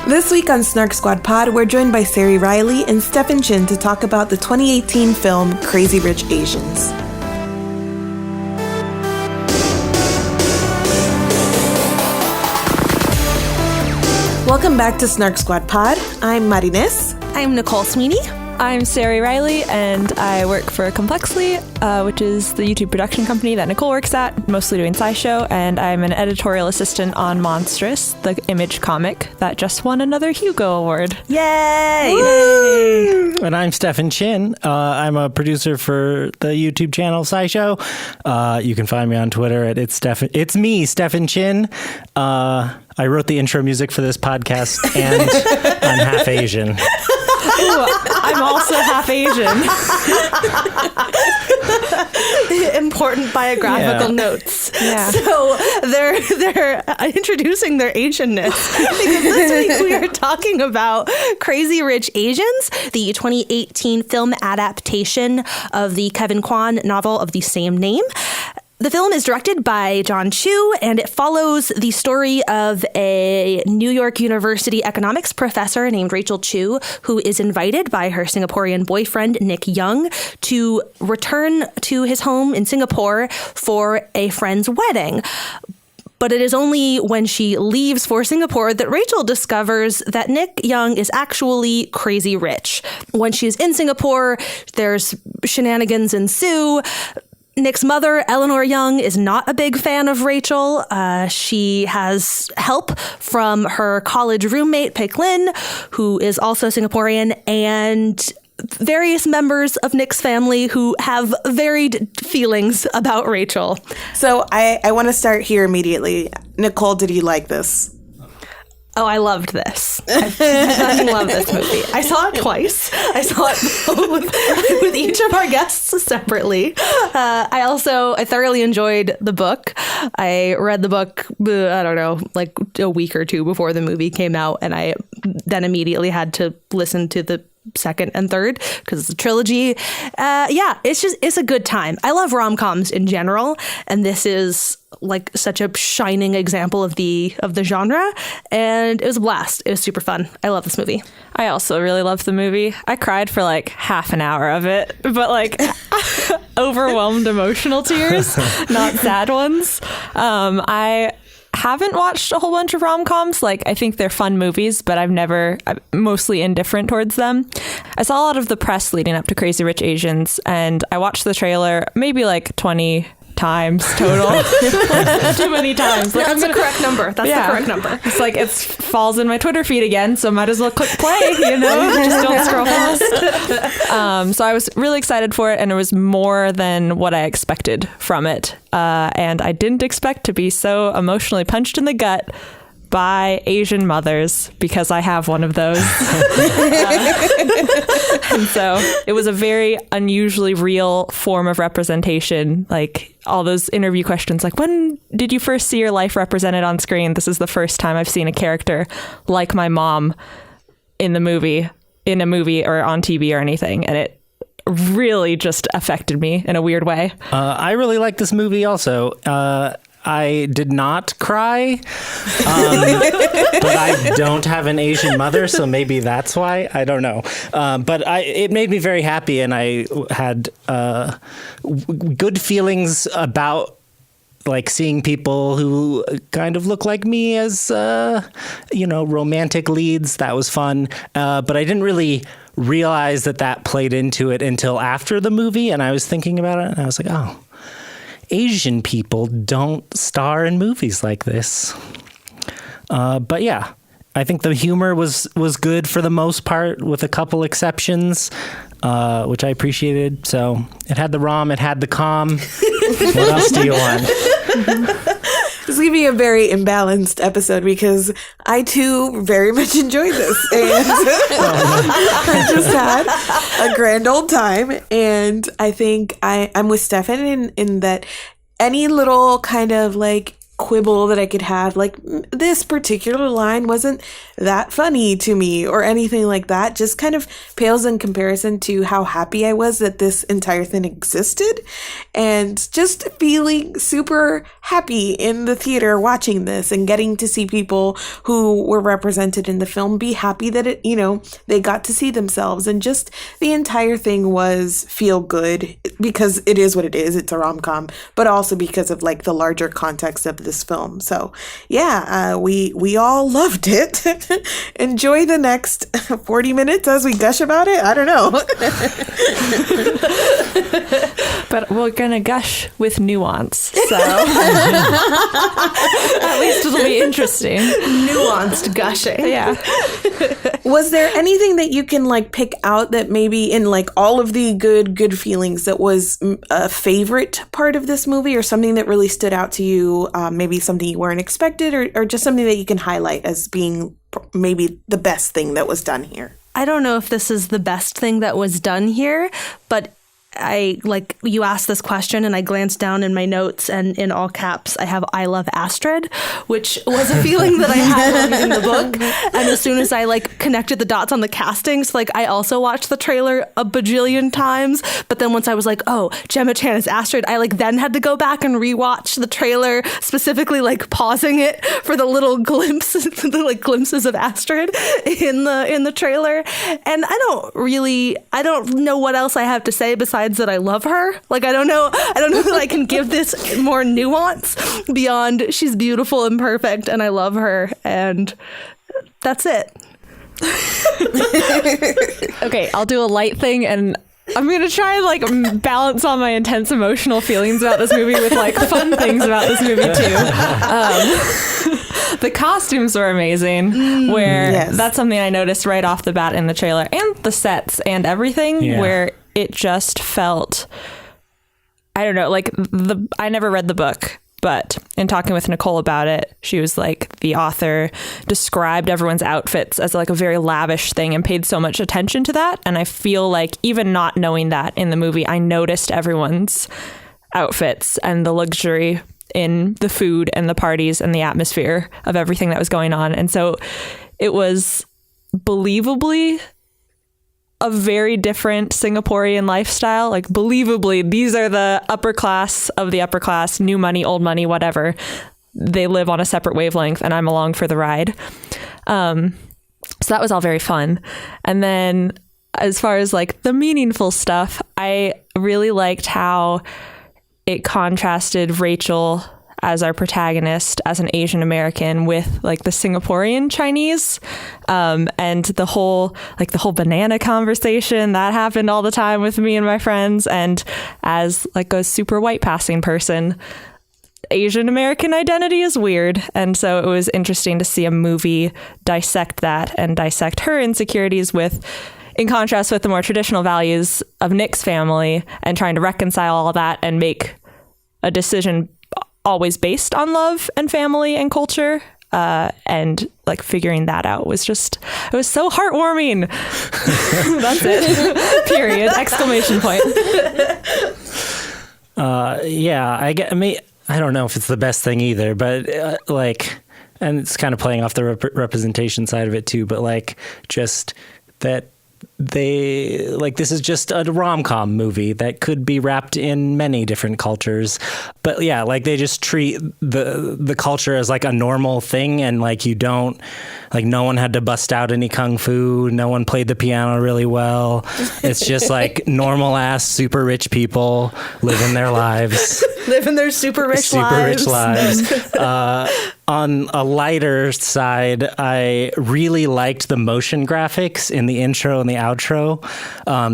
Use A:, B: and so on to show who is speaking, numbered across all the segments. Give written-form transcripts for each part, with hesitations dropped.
A: This week on Snark Squad Pod, we're joined by Sari Riley and Stefan Chin to talk about the 2018 film Crazy Rich Asians. Welcome back to Snark Squad Pod. I'm Marines.
B: I'm Nicole Sweeney.
C: I'm Sari Riley, and I work for Complexly, which is the YouTube production company that Nicole works at, mostly doing SciShow, and I'm an editorial assistant on Monstrous, the Image comic that just won another Hugo Award.
B: Yay!
D: Yay! And I'm Stefan Chin. I'm a producer for the YouTube channel SciShow. You can find me on Twitter at it's me, Stefan Chin. I wrote the intro music for this podcast, and I'm half Asian.
C: Ooh, I'm also half Asian.
B: Important biographical notes.
C: Yeah.
B: So they're introducing their Asianness because this week we are talking about Crazy Rich Asians, the 2018 film adaptation of the Kevin Kwan novel of the same name. The film is directed by John Chu, and it follows the story of a New York University economics professor named Rachel Chu, who is invited by her Singaporean boyfriend, Nick Young, to return to his home in Singapore for a friend's wedding. But it is only when she leaves for Singapore that Rachel discovers that Nick Young is actually crazy rich. When she's in Singapore, there's shenanigans ensue. Nick's mother, Eleanor Young, is not a big fan of Rachel. She has help from her college roommate, Peck Lin, who is also Singaporean, and various members of Nick's family who have varied feelings about Rachel.
A: So I want to start here immediately. Nicole, did you like this?
B: Oh, I loved this. I fucking love this movie. I saw it twice. I saw it with each of our guests separately. I thoroughly enjoyed the book. I read the book, I don't know, like a week or two before the movie came out, and I then immediately had to listen to the second and third because it's a trilogy. It's a good time. I love rom-coms in general, and this is like such a shining example of the genre, and it was a blast. It was super fun. I love this movie.
C: I also really loved the movie. I cried for like half an hour of it, but like overwhelmed emotional tears, not sad ones. I haven't watched a whole bunch of rom-coms. Like, I think they're fun movies, but I'm mostly indifferent towards them. I saw a lot of the press leading up to Crazy Rich Asians, and I watched the trailer maybe like 20 times total. Too many times. Like,
B: That's the correct number. That's the correct number.
C: It's like it falls in my Twitter feed again, so might as well click play, just don't scroll past. So I was really excited for it, and it was more than what I expected from it. And I didn't expect to be so emotionally punched in the gut by Asian mothers, because I have one of those. And so it was a very unusually real form of representation. Like all those interview questions, like, when did you first see your life represented on screen? This is the first time I've seen a character like my mom in a movie or on TV or anything. And it really just affected me in a weird way.
D: I really like this movie also. I did not cry, but I don't have an Asian mother, so maybe that's why. I don't know. But it made me very happy, and I had good feelings about like seeing people who kind of look like me as, romantic leads. That was fun. But I didn't really realize that played into it until after the movie, and I was thinking about it, and I was like, oh, Asian people don't star in movies like this. But yeah, I think the humor was good for the most part, with a couple exceptions, which I appreciated. So it had the rom, it had the com. What else do you want?
A: This is going to be a very imbalanced episode because I too very much enjoyed this, and I just had a grand old time. And I think I'm with Stefan in that any little kind of like quibble that I could have, like this particular line wasn't that funny to me or anything like that, just kind of pales in comparison to how happy I was that this entire thing existed, and just feeling super happy in the theater watching this and getting to see people who were represented in the film be happy that it, they got to see themselves, and just the entire thing was feel good because it is what it is. It's a rom-com, but also because of like the larger context of this film. So yeah, we all loved it. Enjoy the next 40 minutes as we gush about it. I don't know.
C: But we're gonna gush with nuance, so at least it'll be interesting.
B: Nuanced gushing.
C: Yeah.
A: Was there anything that you can like pick out that maybe in like all of the good feelings that was a favorite part of this movie, or something that really stood out to you, maybe something you weren't expected, or just something that you can highlight as being maybe the best thing that was done here?
B: I don't know if this is the best thing that was done here, but you asked this question and I glanced down in my notes, and in all caps, I have "I love Astrid," which was a feeling that I had reading the book. And as soon as I connected the dots on the castings, I also watched the trailer a bajillion times. But then once I was like, oh, Gemma Chan is Astrid, I then had to go back and rewatch the trailer, specifically pausing it for the little glimpses, glimpses of Astrid in the trailer. And I don't know what else I have to say besides that I love her. I don't know that I can give this more nuance beyond she's beautiful and perfect and I love her, and that's it.
C: Okay, I'll do a light thing, and I'm gonna try and balance all my intense emotional feelings about this movie with fun things about this movie too. The costumes were amazing, where that's something I noticed right off the bat in the trailer, and the sets and everything, where it just felt, I don't know, I never read the book, but in talking with Nicole about it, she was the author described everyone's outfits as a very lavish thing and paid so much attention to that. And I feel even not knowing that in the movie, I noticed everyone's outfits and the luxury in the food and the parties and the atmosphere of everything that was going on. And so it was believably a very different Singaporean lifestyle. Believably, these are the upper class of the upper class, new money, old money, whatever. They live on a separate wavelength, and I'm along for the ride. So that was all very fun. And then as far as the meaningful stuff, I really liked how it contrasted Rachel as our protagonist as an Asian American with the Singaporean Chinese, and the whole banana conversation that happened all the time with me and my friends. And as a super white passing person, Asian American identity is weird. And so it was interesting to see a movie dissect that and dissect her insecurities in contrast with the more traditional values of Nick's family, and trying to reconcile all that and make a decision always based on love and family and culture, and figuring that out was it was so heartwarming. That's it. Period. Exclamation point.
D: I don't know if it's the best thing either, but and it's kind of playing off the representation side of it too, but just that they this is just a rom-com movie that could be wrapped in many different cultures, but they just treat the culture as a normal thing, and you don't no one had to bust out any kung fu, no one played the piano really well. It's just normal ass super rich people living their lives,
B: living their super rich lives.
D: On a lighter side, I really liked the motion graphics in the intro and the outro.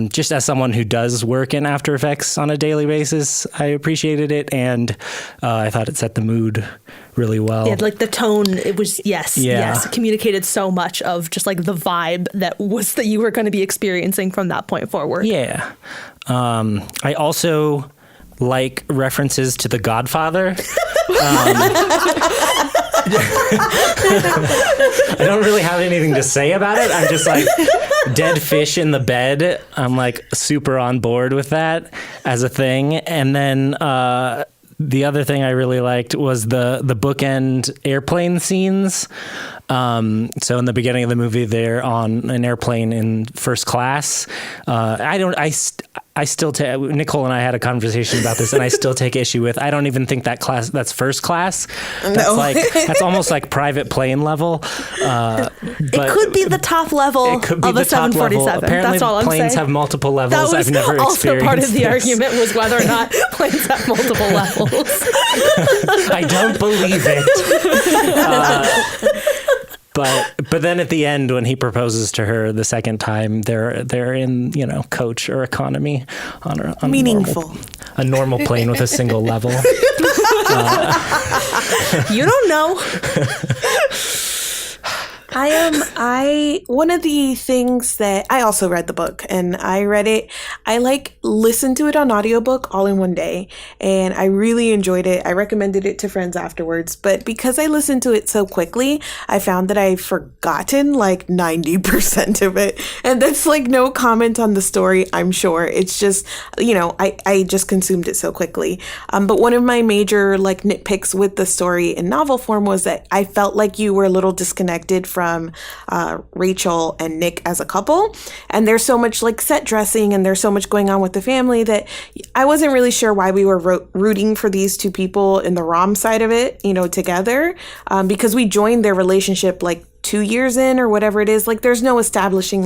D: Just as someone who does work in After Effects on a daily basis, I appreciated it, and I thought it set the mood really well.
B: Yeah, the tone, it was, yes, it communicated so much of just the vibe that you were going to be experiencing from that point forward.
D: Yeah. I also like references to The Godfather. I don't really have anything to say about it. I'm just dead fish in the bed. I'm super on board with that as a thing. And then The other thing I really liked was the bookend airplane scenes. So in the beginning of the movie, they're on an airplane in first class. I still take, Nicole and I had a conversation about this, and I still take issue with, I don't even think that's first class. That's almost like private plane level.
B: It could be the top level of a 747.
D: Apparently
B: that's all I'm saying.
D: Planes have multiple levels.
B: That was
D: I've never
B: also
D: experienced
B: part of the
D: this.
B: argument was whether or not planes have multiple levels.
D: I don't believe it. But then at the end, when he proposes to her the second time, they're in, coach or economy on a
A: Meaningful.
D: a normal plane with a single level.
B: You don't know.
A: One of the things that I also read the book and I read it, I listened to it on audiobook all in one day, and I really enjoyed it. I recommended it to friends afterwards, but because I listened to it so quickly, I found that I've forgotten 90% of it. And that's no comment on the story, I'm sure. It's just, I just consumed it so quickly. But one of my major nitpicks with the story in novel form was that I felt like you were a little disconnected from Rachel and Nick as a couple, and there's so much set dressing and there's so much going on with the family that I wasn't really sure why we were rooting for these two people in the rom side of it, together, because we joined their relationship 2 years in or whatever it is. There's no establishing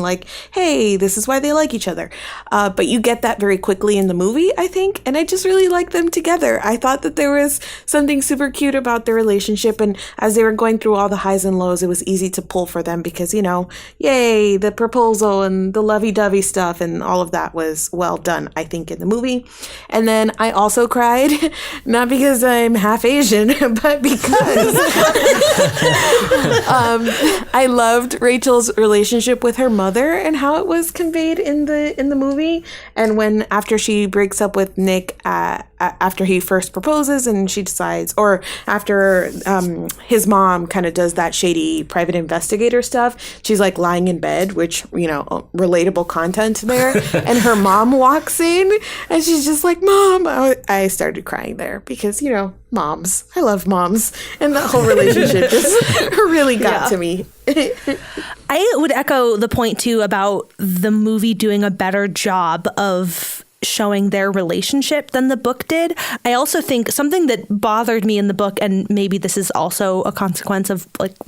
A: hey, this is why they like each other. But you get that very quickly in the movie, I think. And I just really like them together. I thought that there was something super cute about their relationship. And as they were going through all the highs and lows, it was easy to pull for them because, yay, the proposal and the lovey-dovey stuff and all of that was well done, I think, in the movie. And then I also cried, not because I'm half Asian, but because I loved Rachel's relationship with her mother and how it was conveyed in the movie. And when after she breaks up with Nick, after he first proposes and she decides, or after his mom kind of does that shady private investigator stuff, she's lying in bed, which, relatable content there. And her mom walks in and she's just Mom. I started crying there because, moms. I love moms. And that whole relationship just really got to me.
B: I would echo the point too about the movie doing a better job of showing their relationship than the book did. I also think something that bothered me in the book, and maybe this is also a consequence of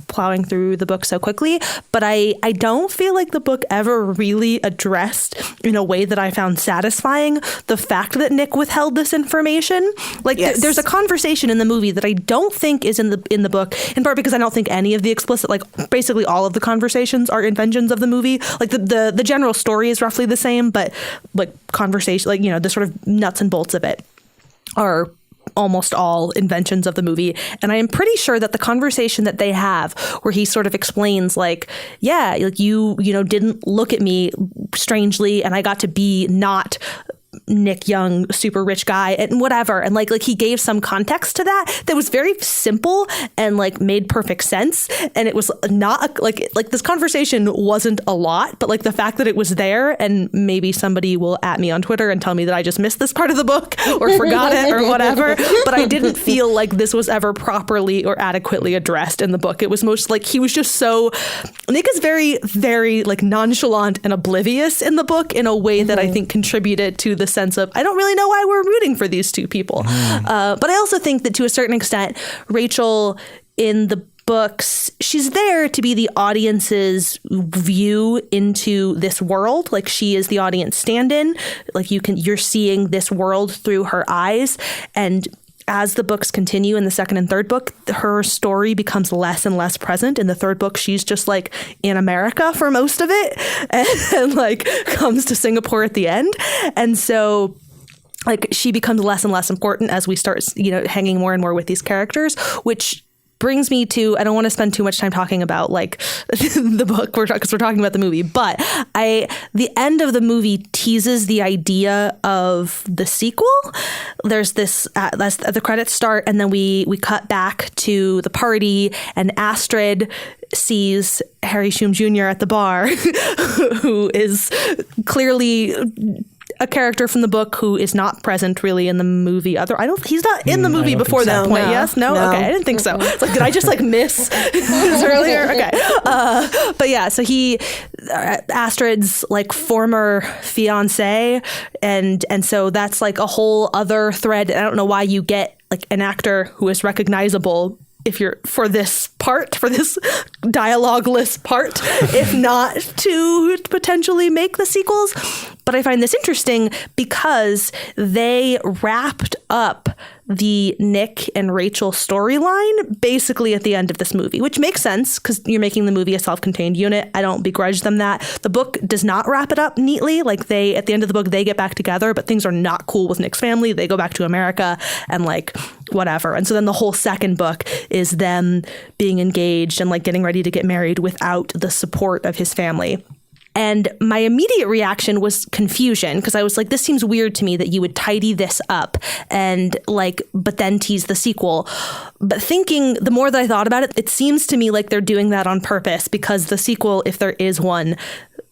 B: plowing through the book so quickly, but I don't feel like the book ever really addressed in a way that I found satisfying the fact that Nick withheld this information.
A: Yes.
B: There's a conversation in the movie that I don't think is in the book, in part because I don't think any of the explicit, basically all of the conversations are inventions of the movie. The general story is roughly the same, but conversation, the sort of nuts and bolts of it are almost all inventions of the movie. And I am pretty sure that the conversation that they have where he sort of explains you didn't look at me strangely and I got to be not Nick Young, super rich guy and whatever. And he gave some context to that was very simple and made perfect sense. And it was not this conversation wasn't a lot, but the fact that it was there, and maybe somebody will at me on Twitter and tell me that I just missed this part of the book or forgot it or whatever. But I didn't feel like this was ever properly or adequately addressed in the book. It was most he was just so, Nick is very, very nonchalant and oblivious in the book in a way that I think contributed to the sense of, I don't really know why we're rooting for these two people. But I also think that to a certain extent, Rachel in the books, she's there to be the audience's view into this world. She is the audience stand-in. You're seeing this world through her eyes. And as the books continue in the second and third book, her story becomes less and less present. In the third book, she's just in America for most of it and comes to Singapore at the end. And so she becomes less and less important as we start, hanging more and more with these characters, which brings me to, I don't want to spend too much time talking about the book because we're talking about the movie, but the end of the movie teases the idea of the sequel. There's this, the credits start and then we cut back to the party and Astrid sees Harry Shum Jr. at the bar, who is clearly a character from the book who is not present really in the movie. He's not in the movie before that point.
A: No.
B: Yes, no? Okay, I didn't think so. It's like, did I just like miss this earlier? Okay, but yeah, so he Astrid's like former fiance, and so that's like a whole other thread. I don't know why you get like an actor who is recognizable if you're for this dialogueless part, if not to potentially make the sequels. But I find this interesting because they wrapped up the Nick and Rachel storyline basically at the end of this movie, which makes sense because you're making the movie a self-contained unit. I don't begrudge them that. The book does not wrap it up neatly. Like at the end of the book, they get back together, but things are not cool with Nick's family. They go back to America and like whatever. And so then the whole second book is them being engaged and like getting ready to get married without the support of his family. And my immediate reaction was confusion because I was like, this seems weird to me that you would tidy this up and like, but then tease the sequel. But thinking, the more that I thought about it, it seems to me like they're doing that on purpose because the sequel, if there is one,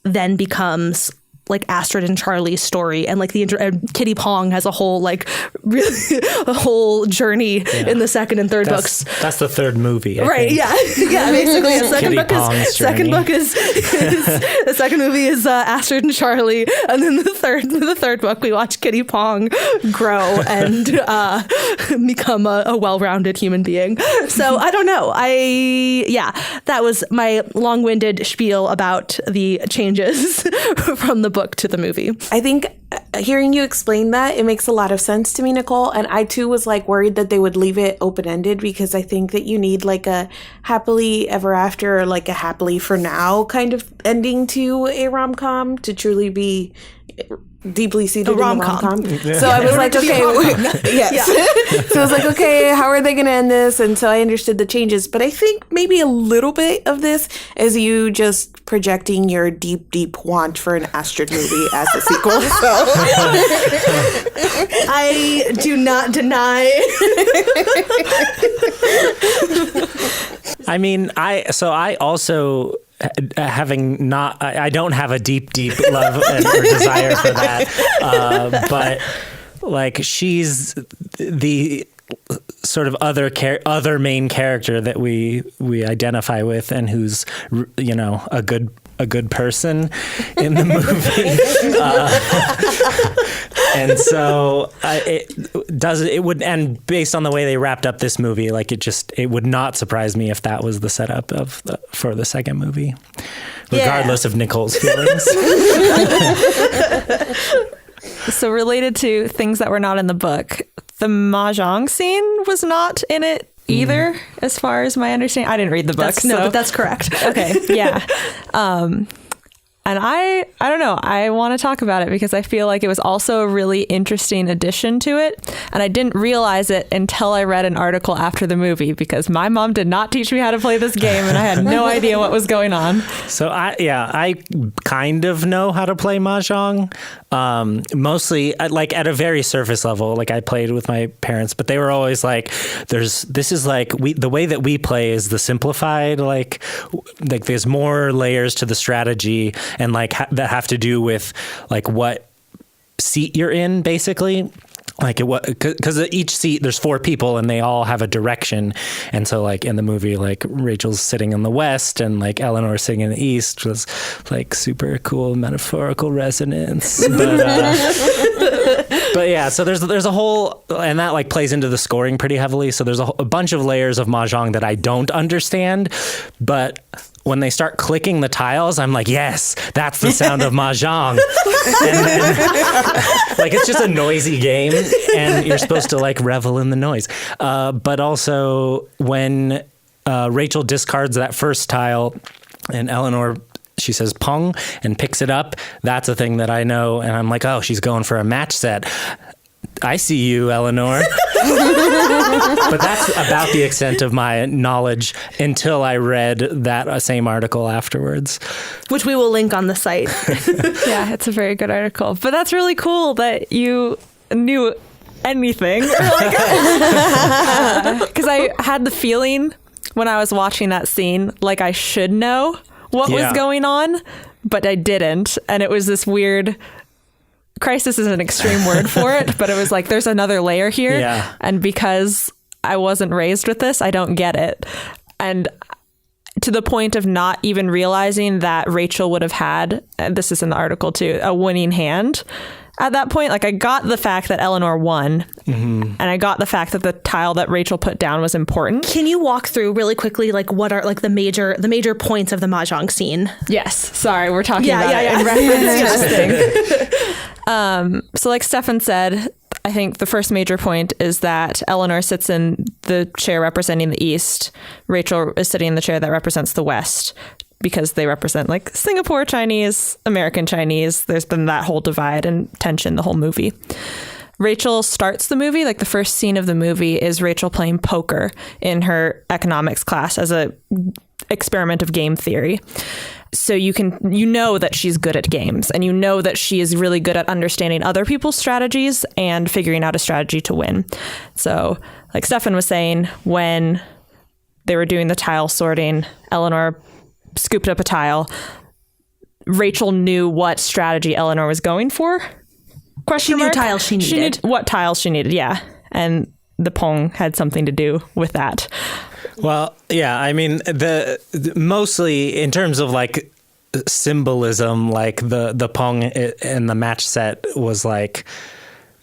B: then becomes like Astrid and Charlie's story, and like Kitty Pong has a whole like really a whole journey in the second and third books.
D: That's the third movie, I think.
B: Yeah. Basically, the second book is the second movie is Astrid and Charlie, and then the third book we watch Kitty Pong grow and become a well-rounded human being. So I don't know. That was my long-winded spiel about the changes from the book to the movie.
A: I think hearing you explain that, it makes a lot of sense to me, Nicole. And I too was like worried that they would leave it open-ended because I think that you need like a happily ever after or like a happily for now kind of ending to a rom-com to truly be deeply seated in the rom-com. So I was like, okay, yes. So I was like, okay, how are they going to end this? And so I understood the changes. But I think maybe a little bit of this is you just projecting your deep, deep want for an Astrid movie as a sequel. So
B: I do not deny.
D: I mean, I also I don't have a deep love or desire for that, but like she's the sort of other main character that we identify with and who's, you know, a good person in the movie. And so and based on the way they wrapped up this movie, like it would not surprise me if that was the setup for the second movie, regardless of Nicole's feelings.
C: So related to things that were not in the book, the mahjong scene was not in it either, as far as my understanding. I didn't read the book.
B: But that's correct.
C: Okay, yeah. And I don't know, I want to talk about it because I feel like it was also a really interesting addition to it. And I didn't realize it until I read an article after the movie because my mom did not teach me how to play this game and I had no idea what was going on.
D: So I kind of know how to play mahjong. Mostly like at a very surface level, like I played with my parents, but they were always like, the way that we play is the simplified, like there's more layers to the strategy and like that have to do with like what seat you're in, basically. Like because each seat there's 4 people and they all have a direction, and so like in the movie, like Rachel's sitting in the west and like Eleanor's sitting in the east was like super cool metaphorical resonance. But yeah, so there's a whole, and that like plays into the scoring pretty heavily. So there's a bunch of layers of mahjong that I don't understand, but when they start clicking the tiles, I'm like, yes, that's the sound of mahjong. And then, like, it's just a noisy game, and you're supposed to like revel in the noise. But also, when Rachel discards that first tile, and Eleanor, she says pong and picks it up, that's a thing that I know, and I'm like, oh, she's going for a match set. I see you, Eleanor. But that's about the extent of my knowledge until I read that same article afterwards.
B: Which we will link on the site.
C: Yeah, it's a very good article. But that's really cool that you knew anything. Because I had the feeling when I was watching that scene, like I should know what was going on, but I didn't. And it was this weird crisis is an extreme word for it, but it was like, there's another layer here.
D: Yeah.
C: And because I wasn't raised with this, I don't get it. And to the point of not even realizing that Rachel would have had, and this is in the article too, a winning hand at that point. Like, I got the fact that Eleanor won, and I got the fact that the tile that Rachel put down was important.
B: Can you walk through really quickly, like, what are like the major points of the mahjong scene?
C: Yes. Sorry, we're talking about it in reference to this thing. So like Stefan said, I think the first major point is that Eleanor sits in the chair representing the East. Rachel is sitting in the chair that represents the West, because they represent like Singapore Chinese, American Chinese. There's been that whole divide and tension the whole movie. Rachel starts the movie, like the first scene of the movie is Rachel playing poker in her economics class as a experiment of game theory. So you know that she's good at games, and you know that she is really good at understanding other people's strategies and figuring out a strategy to win. So like Stefan was saying, when they were doing the tile sorting, Eleanor scooped up a tile. Rachel knew what strategy Eleanor was going for.
B: She knew tiles she needed.
C: She knew what tiles she needed, yeah. And the Pong had something to do with that.
D: Well, yeah, I mean, the mostly in terms of like symbolism, like the Pong and the match set was like,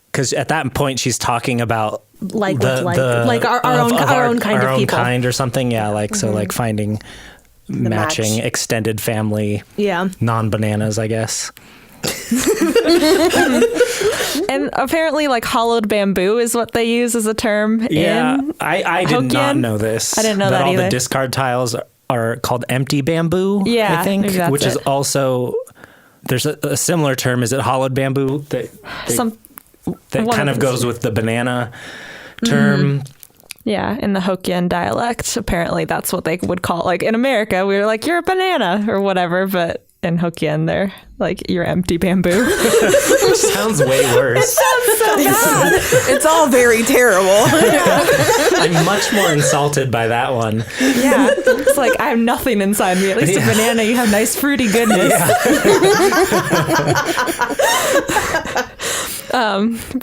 D: because at that point she's talking about
B: like our own kind of people,
D: kind or something, yeah, like so like finding matching extended family, non-bananas, I guess.
C: And apparently like hollowed bamboo is what they use as a term.
D: I did not know this.
C: I didn't know that
D: all
C: either.
D: The discard tiles are called empty bamboo, I think, which is also, there's a similar term. Is it hollowed bamboo that kind of goes with the banana term?
C: Yeah, in the Hokkien dialect, apparently that's what they would call, like in America, we were like, you're a banana or whatever, but in Hokkien, they're like, you're empty bamboo.
D: Which sounds way worse.
B: It sounds so bad.
A: It's all very terrible.
D: I'm much more insulted by that one.
C: Yeah, it's like, I have nothing inside me. At least a banana, you have nice fruity goodness.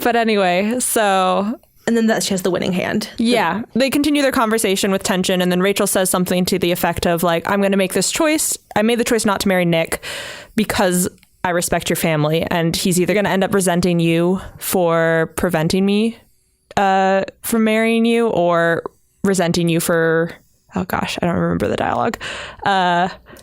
C: But anyway, so...
B: And then she has the winning hand.
C: Yeah. They continue their conversation with tension, and then Rachel says something to the effect of like, I'm going to make this choice. I made the choice not to marry Nick because I respect your family, and he's either going to end up resenting you for preventing me from marrying you, or resenting you for, oh gosh, I don't remember the dialogue.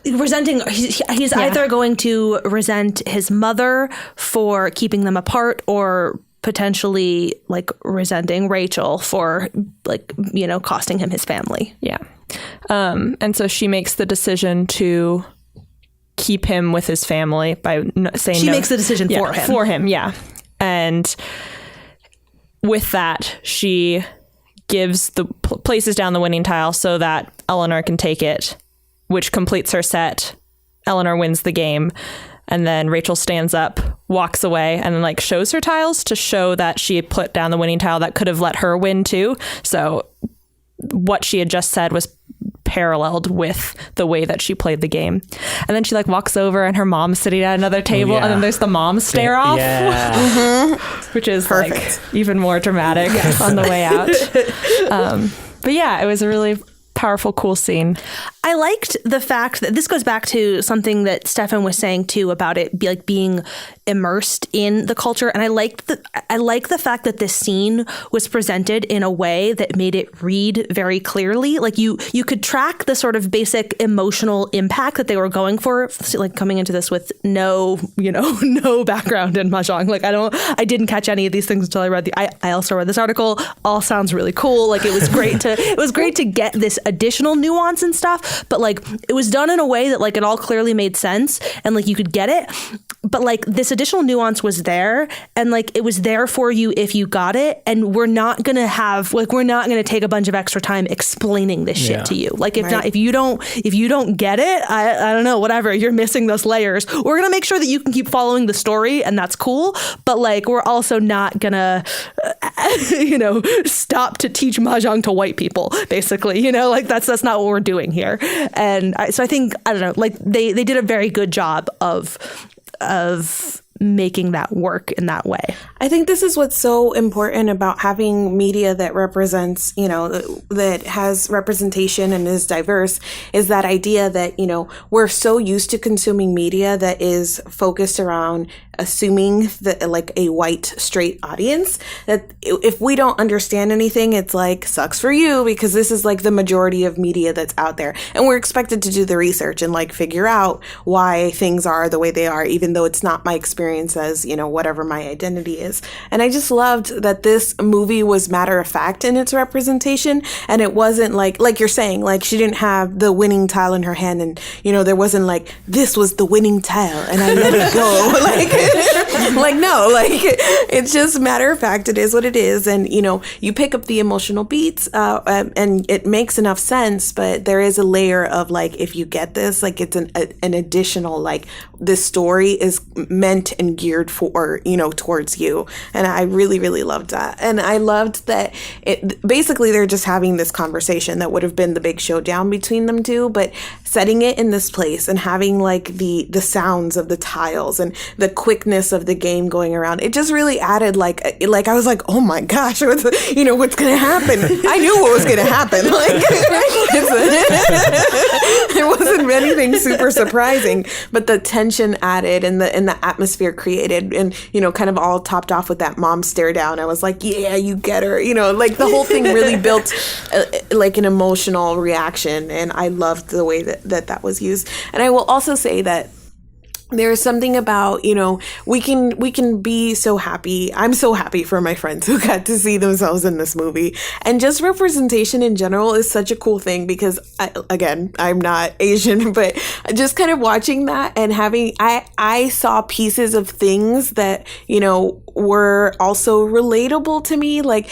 B: He's either going to resent his mother for keeping them apart, or potentially like resenting Rachel for like, you know, costing him his family.
C: Yeah. And so she makes the decision to keep him with his family by saying
B: she makes the decision for him.
C: For him, yeah. And with that, she gives places down the winning tile so that Eleanor can take it, which completes her set. Eleanor wins the game. And then Rachel stands up, walks away, and then like shows her tiles to show that she had put down the winning tile that could have let her win too. So what she had just said was paralleled with the way that she played the game. And then she like walks over, and her mom's sitting at another table, and then there's the mom stare off, which is perfect. Like even more dramatic on the way out. But yeah, it was a really powerful, cool scene.
B: I liked the fact that this goes back to something that Stefan was saying too about it being immersed in the culture. And I like the fact that this scene was presented in a way that made it read very clearly. Like you could track the sort of basic emotional impact that they were going for, like coming into this with no background in mahjong. Like I didn't catch any of these things until I read I also read this article. All sounds really cool. Like it was great to get this additional nuance and stuff. But like it was done in a way that like it all clearly made sense and like you could get it. But like this additional nuance was there, and like it was there for you if you got it. And we're not gonna take a bunch of extra time explaining this shit to you. Like if you don't get it, I don't know, whatever, you're missing those layers. We're gonna make sure that you can keep following the story, and that's cool. But like we're also not gonna stop to teach mahjong to white people, basically. Like that's not what we're doing here. And so I think, I don't know, like they did a very good job of making that work in that way.
A: I think this is what's so important about having media that represents, that has representation and is diverse, is that idea that, we're so used to consuming media that is focused around assuming that like a white straight audience, that if we don't understand anything, it's like sucks for you, because this is like the majority of media that's out there, and we're expected to do the research and like figure out why things are the way they are, even though it's not my experience as whatever my identity is. And I just loved that this movie was matter of fact in its representation, and it wasn't like you're saying, like she didn't have the winning tile in her hand, and there wasn't like this was the winning tile and I let it go no, it's just matter of fact. It is what it is. And, you pick up the emotional beats and it makes enough sense. But there is a layer of like, if you get this, like it's an additional, like this story is meant and geared for, towards you. And I really, really loved that. And I loved that basically they're just having this conversation that would have been the big showdown between them two, but setting it in this place and having like the sounds of the tiles and the quickness of the game going around, it just really added like I was like, oh my gosh, what's gonna happen? I knew what was gonna happen. There wasn't anything super surprising, but the tension added and the atmosphere created, and kind of all topped off with that mom stare down. I was like, yeah, you get her. Like the whole thing really built like an emotional reaction, and I loved the way that was used. And I will also say that there's something about, we can be so happy. I'm so happy for my friends who got to see themselves in this movie. And just representation in general is such a cool thing, because I'm not Asian, but just kind of watching that and I saw pieces of things that, were also relatable to me. Like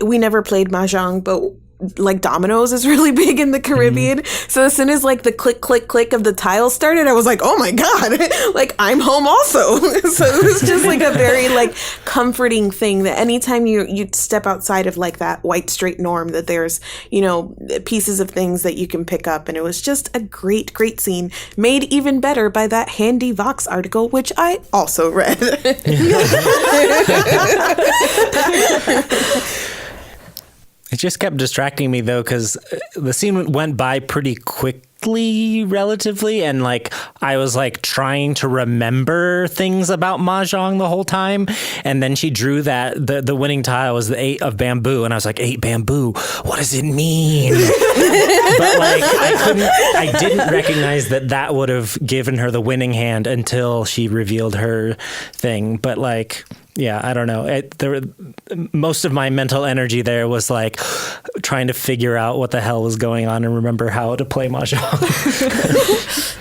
A: we never played Mahjong, but like dominoes is really big in the Caribbean. Mm-hmm. So as soon as like the click, click, click of the tiles started, I was like, oh my God, like I'm home also. So it was just like a very like comforting thing that anytime you step outside of like that white straight norm, that there's, pieces of things that you can pick up. And it was just a great, great scene, made even better by that handy Vox article, which I also read.
D: It just kept distracting me, though, because the scene went by pretty quickly, relatively, and like I was like trying to remember things about Mahjong the whole time, and then she drew that the winning tile was the 8 of bamboo, and I was like, 8 bamboo, what does it mean? But like I didn't recognize that would have given her the winning hand until she revealed her thing. But like, yeah, I don't know. Most of my mental energy there was like trying to figure out what the hell was going on and remember how to play Mahjong.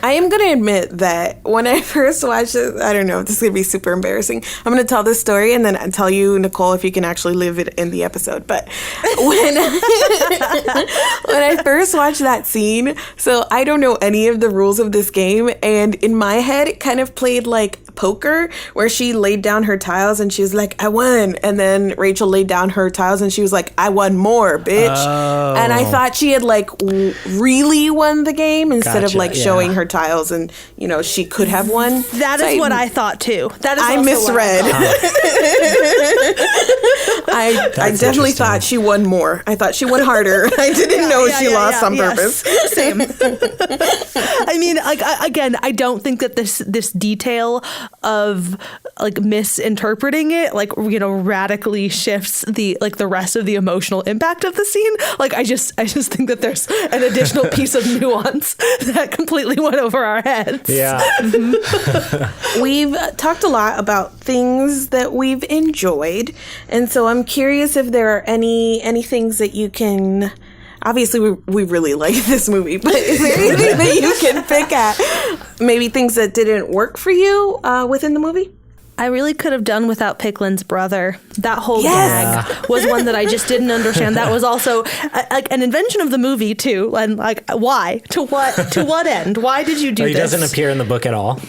A: I am going to admit that when I first watched it, I don't know, this is going to be super embarrassing. I'm going to tell this story and then I'll tell you, Nicole, if you can actually live it in the episode. But when I first watched that scene, so I don't know any of the rules of this game. And in my head, it kind of played like poker, where she laid down her tiles and she was like, I won. And then Rachel laid down her tiles and she was like, I won more, bitch. Oh. And I thought she had like really won the game instead of like showing her tiles, and she could have won.
B: That is what I thought too. That is
A: I misread. I definitely thought she won more. I thought she won harder. I didn't know she lost on purpose.
B: Same. I mean, like again, I don't think that this detail of like misinterpreting it radically shifts the rest of the emotional impact of the scene. Like I just think that there's an additional piece of nuance that completely went over our heads.
D: Yeah.
A: We've talked a lot about things that we've enjoyed, and so I'm curious if there are any things that you can. Obviously, we really like this movie, but is there anything that you can pick at? Maybe things that didn't work for you within the movie?
B: I really could have done without Picklin's brother. That whole gag was one that I just didn't understand. That was also like an invention of the movie too. And like, why? To what end? Why did you do this?
D: He doesn't appear in the book at all.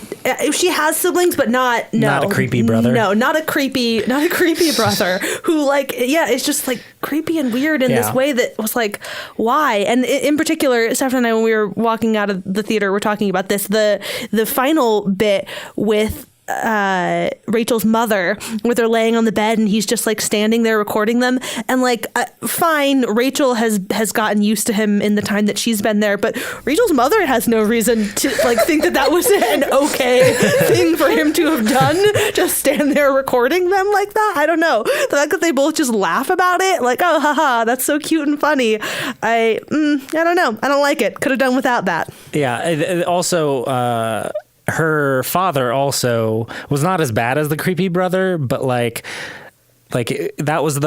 B: She has siblings, but not
D: a creepy brother.
B: No, not a creepy brother who it's just like creepy and weird in this way that was like, why? And in particular, Steph and I, when we were walking out of the theater, we're talking about this, the final bit with Rachel's mother, where they're laying on the bed and he's just like standing there recording them. And like, fine, Rachel has gotten used to him in the time that she's been there, but Rachel's mother has no reason to like think that was an okay thing for him to have done. Just stand there recording them like that. I don't know. The fact that they both just laugh about it, like, oh, haha, that's so cute and funny. I don't know. I don't like it. Could have done without that.
D: Yeah. Also, her father also was not as bad as the creepy brother, but like that was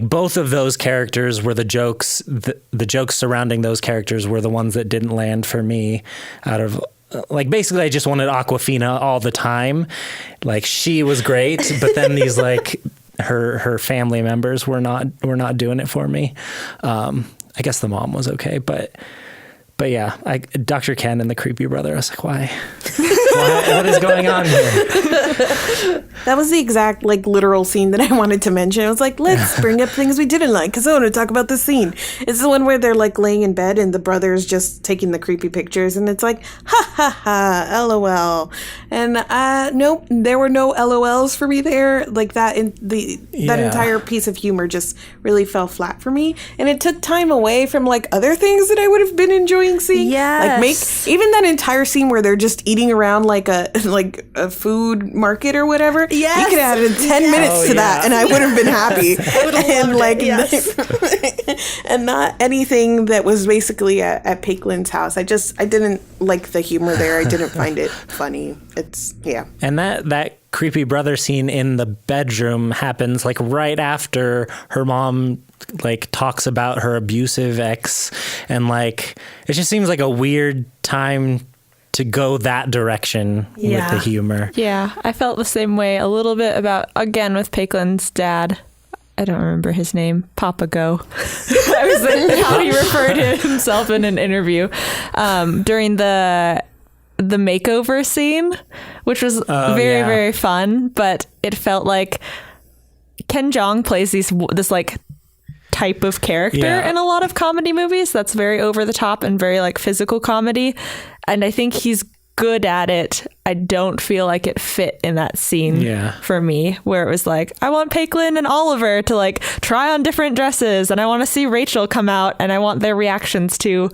D: both of those characters were the jokes. The jokes surrounding those characters were the ones that didn't land for me. Out of basically, I just wanted Awkwafina all the time. Like, she was great, but then these like her family members were not doing it for me. I guess the mom was okay, but yeah, Dr. Ken and the creepy brother, I was like, why? What is going on here?
A: That was the exact, literal scene that I wanted to mention. I was like, let's bring up things we didn't like, because I want to talk about this scene. It's the one where they're, laying in bed, and the brother's just taking the creepy pictures, and it's like, ha, ha, ha, LOL. And, nope, there were no LOLs for me there. That entire piece of humor just really fell flat for me. And it took time away from, other things that I would have been enjoying seeing.
B: Yes.
A: Even that entire scene where they're just eating around like a food market or whatever.
B: Yes.
A: You could have added 10 minutes to that and I would have been happy. And not anything that was basically at Paiklin's house. I didn't like the humor there. I didn't find it funny.
D: And that creepy brother scene in the bedroom happens right after her mom talks about her abusive ex, and it just seems like a weird time to go that direction with the humor.
C: Yeah, I felt the same way a little bit about, again, with Paiklin's dad. I don't remember his name. Papa Go. That was how he referred to himself in an interview during the makeover scene, which was very fun, but it felt like Ken Jeong plays this type of character in a lot of comedy movies that's very over the top and very physical comedy, and I think he's good at it. I don't feel like it fit in that scene for me, where it was I want Paiklin and Oliver to try on different dresses, and I want to see Rachel come out, and I want their reactions to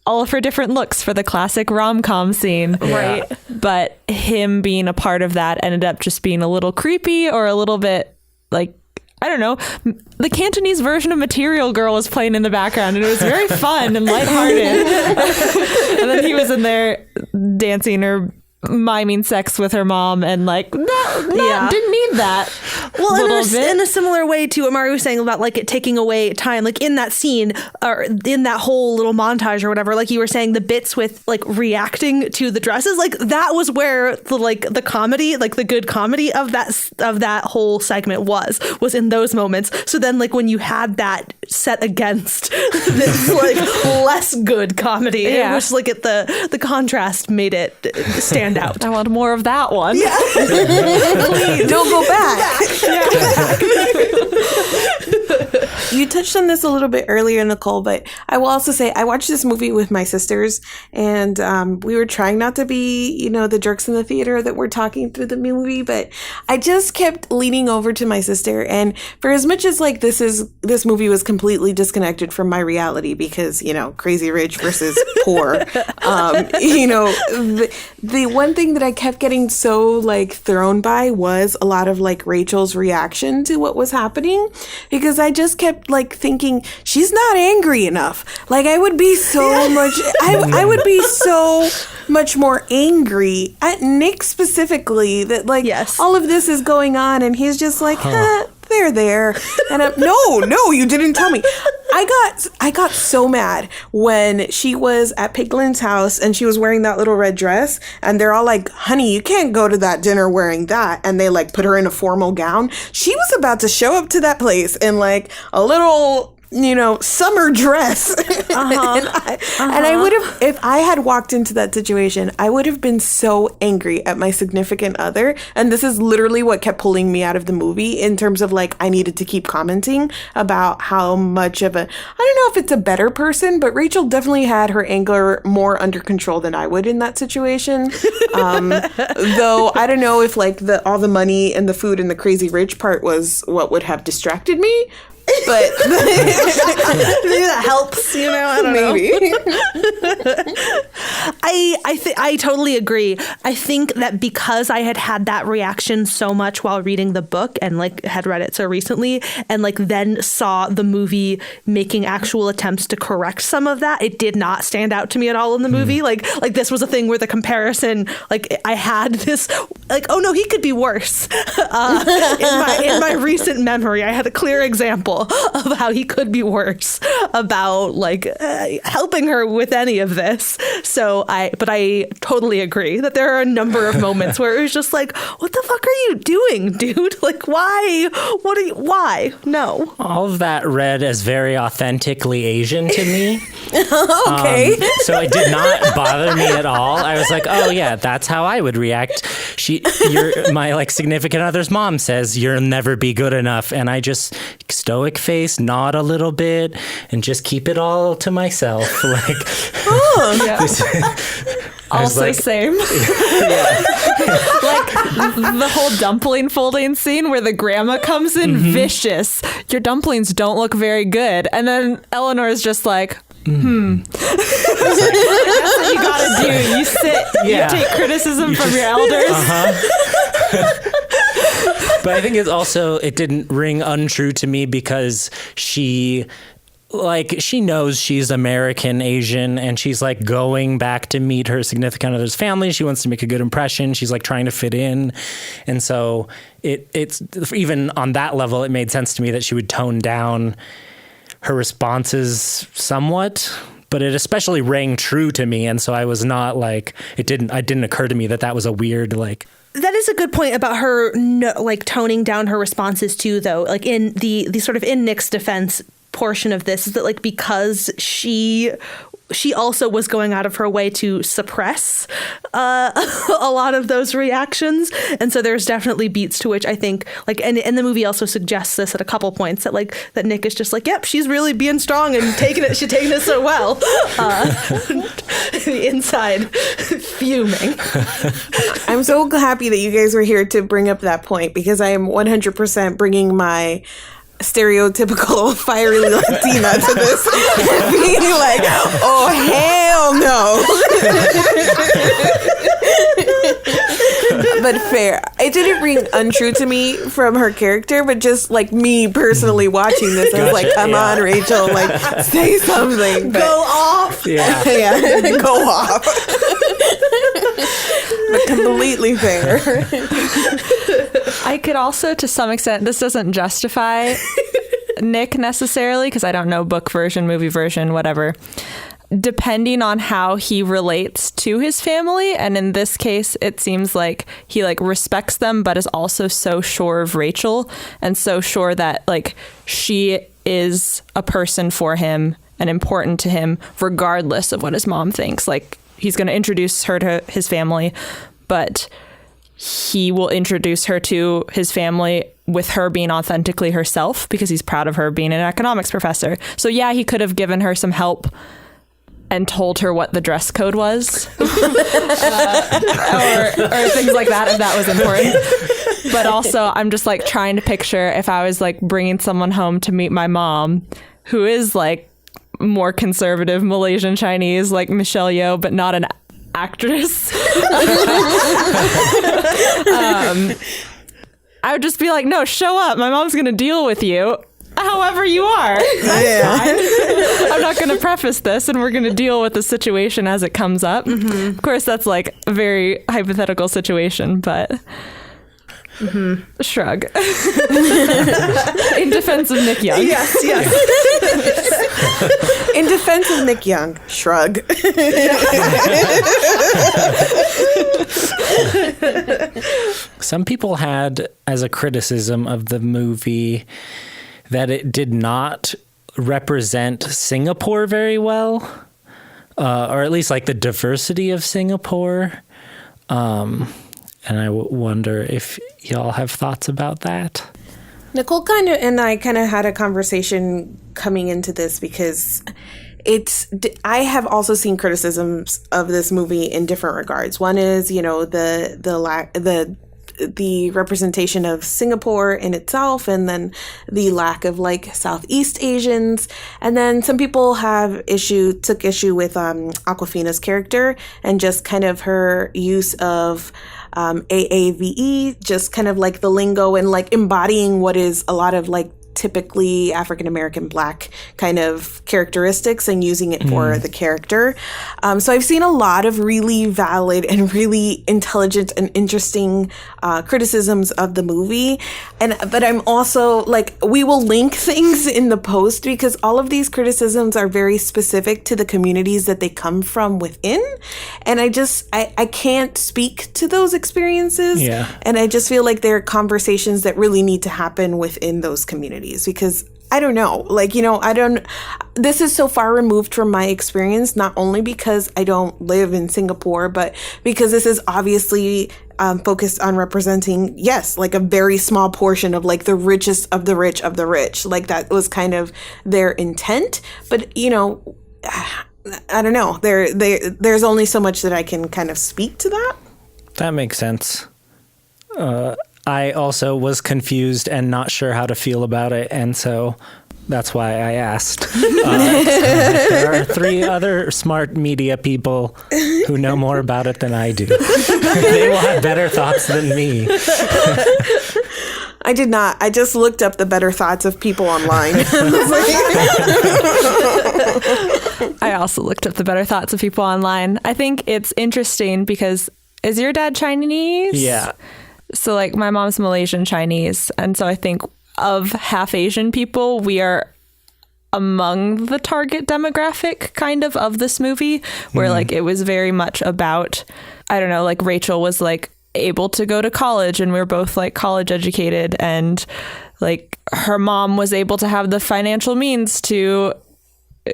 C: all of her different looks for the classic rom-com scene.
B: Right.
C: But him being a part of that ended up just being a little creepy, or a little bit I don't know, the Cantonese version of Material Girl was playing in the background, and it was very fun and lighthearted. And then he was in there dancing or miming sex with her mom, and didn't need that.
B: Well, in a similar way to what Mari was saying about it taking away time, in that scene or in that whole little montage or whatever, you were saying, the bits with reacting to the dresses, that was where the comedy, the good comedy of that whole segment was in those moments. So then when you had that set against this less good comedy, it was the contrast made it stand out.
C: I want more of that one.
A: Yeah. Please don't go back. You touched on this a little bit earlier, Nicole, but I will also say I watched this movie with my sisters, and we were trying not to be, the jerks in the theater that were talking through the movie, but I just kept leaning over to my sister, and for as much as this movie was completely disconnected from my reality because, crazy rich versus poor, the one thing that I kept getting so thrown by was a lot of Rachel's reaction to what was happening, because I just kept thinking she's not angry enough. I would be so much I would be so much more angry at Nick specifically that all of this is going on and he's just they're there. And no, you didn't tell me. I got so mad when she was at Paiklin's house and she was wearing that little red dress, and they're all like, honey, you can't go to that dinner wearing that. And they put her in a formal gown. She was about to show up to that place in a little summer dress. And I would have, if I had walked into that situation, I would have been so angry at my significant other. And this is literally what kept pulling me out of the movie in terms of like, I needed to keep commenting about how much of I don't know if it's a better person, but Rachel definitely had her anger more under control than I would in that situation. Though I don't know if like all the money and the food and the crazy rich part was what would have distracted me. But
B: maybe that helps, I don't know. I totally agree. I think that because I had that reaction so much while reading the book and like had read it so recently and like then saw the movie making actual attempts to correct some of that, it did not stand out to me at all in the movie. Like this was a thing where the comparison, like I had this like, oh no, he could be worse. In my recent memory, I had a clear example of how he could be worse about like helping her with any of this. So but I totally agree that there are a number of moments where it was just like, what the fuck are you doing, dude? Like, why? Why? No.
D: All of that read as very authentically Asian to me.
A: Okay.
D: So it did not bother me at all. I was like, oh yeah, that's how I would react. My like significant other's mom says you'll never be good enough, and I just stoic face, nod a little bit, and just keep it all to myself. Like,
C: also
D: like,
C: same. Like the whole dumpling folding scene where the grandma comes in vicious. Your dumplings don't look very good, and then Eleanor is just like, That's what you gotta do. You sit, you take criticism from your elders.
D: But I think it didn't ring untrue to me because she knows she's American Asian and she's like going back to meet her significant other's family. She wants to make a good impression. She's like trying to fit in. And so it's even on that level, it made sense to me that she would tone down her responses somewhat, but it especially rang true to me. And so I was not like, it didn't occur to me that was a weird, like.
B: That is a good point about her, toning down her responses too, though. Like in the sort of in Nick's defense portion of this is that like, because she also was going out of her way to suppress a lot of those reactions. And so there's definitely beats to which I think like, and the movie also suggests this at a couple points that like, that Nick is just like, yep, she's really being strong and she's taking it so well. Inside fuming.
A: I'm so happy that you guys were here to bring up that point because I am 100% bringing my stereotypical fiery Latina to this, being like, oh hell no. But fair. It didn't ring untrue to me from her character, but just like me personally watching this, I was like, come on, Rachel, like say something.
B: Go off.
D: Yeah.
A: Go off. But completely fair.
C: I could also, to some extent, this doesn't justify Nick necessarily, because I don't know book version, movie version, whatever. Depending on how he relates to his family, and in this case, it seems like he like respects them, but is also so sure of Rachel, and so sure that like she is a person for him and important to him, regardless of what his mom thinks. Like he's going to introduce her to his family, but he will introduce her to his family with her being authentically herself because he's proud of her being an economics professor. So yeah, he could have given her some help and told her what the dress code was or things like that if that was important. But also I'm just like trying to picture if I was like bringing someone home to meet my mom who is like more conservative Malaysian Chinese like Michelle Yeoh, but not an actress. I would just be like, no, show up. My mom's going to deal with you however you are. I'm not going to preface this and we're going to deal with the situation as it comes up. Mm-hmm. Of course, that's like a very hypothetical situation, but shrug. In defense of Nick Young.
B: Yes.
A: In defense of Nick Young, shrug.
D: Some people had as a criticism of the movie that it did not represent Singapore very well, or at least like the diversity of Singapore. And I wonder if y'all have thoughts about that.
A: Nicole and I kind of had a conversation coming into this because I have also seen criticisms of this movie in different regards. One is, the representation of Singapore in itself, and then the lack of like Southeast Asians. And then some people took issue with Awkwafina's character and just kind of her use of AAVE, just kind of like the lingo and like embodying what is a lot of like typically African-American Black kind of characteristics and using it for the character. So I've seen a lot of really valid and really intelligent and interesting criticisms of the movie. But I'm also like, we will link things in the post because all of these criticisms are very specific to the communities that they come from within. And I can't speak to those experiences.
D: Yeah.
A: And I just feel like there are conversations that really need to happen within those communities. Because I don't know, this is so far removed from my experience, not only because I don't live in Singapore, but because this is obviously focused on representing, yes, like a very small portion of like the richest of the rich of the rich. Like that was kind of their intent. But, I don't know, there's only so much that I can kind of speak to that.
D: That makes sense. I also was confused and not sure how to feel about it, and so that's why I asked. There are 3 other smart media people who know more about it than I do. They will have better thoughts than me.
A: I did not. I just looked up the better thoughts of people online.
C: I also looked up the better thoughts of people online. I think it's interesting because, is your dad Chinese?
D: Yeah.
C: So like my mom's Malaysian Chinese. And so I think of half Asian people, we are among the target demographic kind of this movie, where like it was very much about, I don't know, like Rachel was like able to go to college and we were both like college educated, and like her mom was able to have the financial means to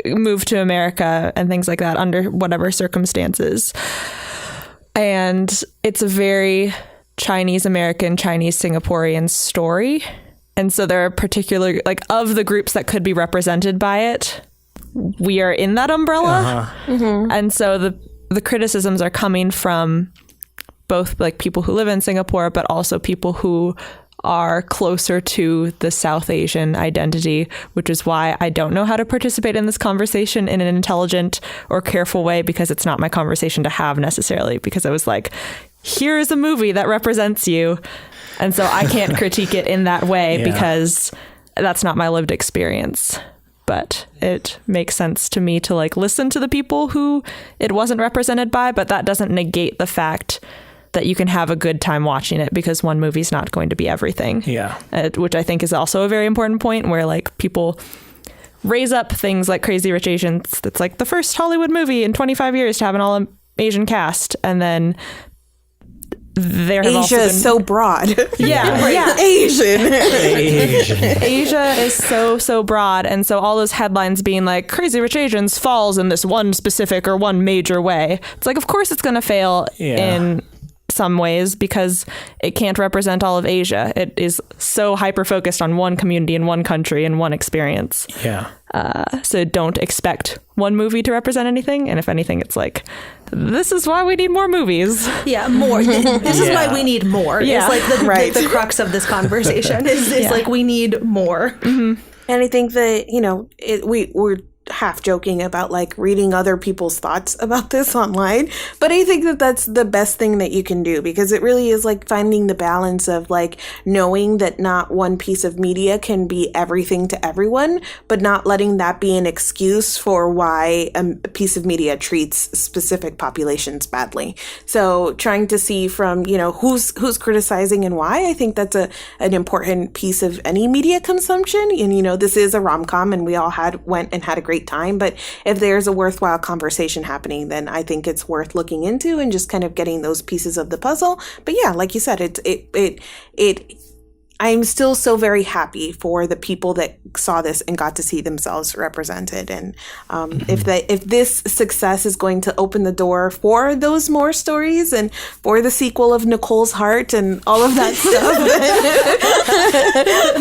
C: move to America and things like that under whatever circumstances. And it's a very Chinese American, Chinese Singaporean story. And so there are particular, like, of the groups that could be represented by it, we are in that umbrella. And so the criticisms are coming from both like people who live in Singapore, but also people who are closer to the South Asian identity, which is why I don't know how to participate in this conversation in an intelligent or careful way, because it's not my conversation to have necessarily, because I was like, here's a movie that represents you. And so I can't critique it in that way because that's not my lived experience. But it makes sense to me to like listen to the people who it wasn't represented by, but that doesn't negate the fact that you can have a good time watching it, because one movie's not going to be everything. Yeah. Which I think is also a very important point, where like people raise up things like Crazy Rich Asians. That's like the first Hollywood movie in 25 years to have an all Asian cast. And then there have
A: Asia is so broad.
C: Asian. Asia is so broad. And so all those headlines being like Crazy Rich Asians falls in this one specific or one major way. It's like, of course it's going to fail in some ways, because it can't represent all of Asia. It is so hyper focused on one community in one country and one experience. So don't expect one movie to represent anything. And if anything, it's like, this is why we need more movies.
B: Yeah, more. This is why we need more.
C: Yeah.
B: It's like the crux of this conversation is like, we need more.
A: And I think that, we're half joking about like reading other people's thoughts about this online, but I think that that's the best thing that you can do, because it really is like finding the balance of like knowing that not one piece of media can be everything to everyone, but not letting that be an excuse for why a piece of media treats specific populations badly. So trying to see from, who's criticizing and why, I think that's an important piece of any media consumption. And, this is a rom-com and we all went and had a great time, but if there's a worthwhile conversation happening, then I think it's worth looking into and just kind of getting those pieces of the puzzle. But yeah, like you said, I'm still so very happy for the people that saw this and got to see themselves represented. And if this success is going to open the door for those more stories and for the sequel of Nicole's Heart and all of that stuff,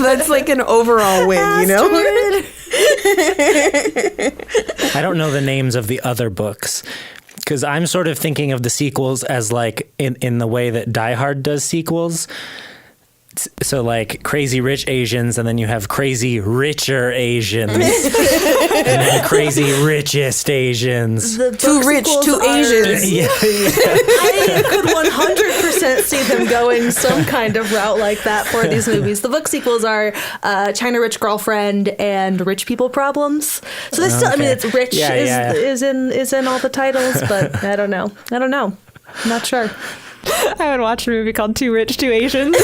A: that's like an overall win, you know?
D: I don't know the names of the other books, because I'm sort of thinking of the sequels as like in the way that Die Hard does sequels. So like Crazy Rich Asians, and then you have Crazy Richer Asians, and then Crazy Richest Asians.
A: Too rich, too Asians.
D: Yeah.
B: I could 100% see them going some kind of route like that for these movies. The book sequels are China Rich Girlfriend and Rich People Problems. So they still, I mean, it's rich is in all the titles, but I don't know. I'm not sure.
C: I would watch a movie called Too Rich, Too Asians.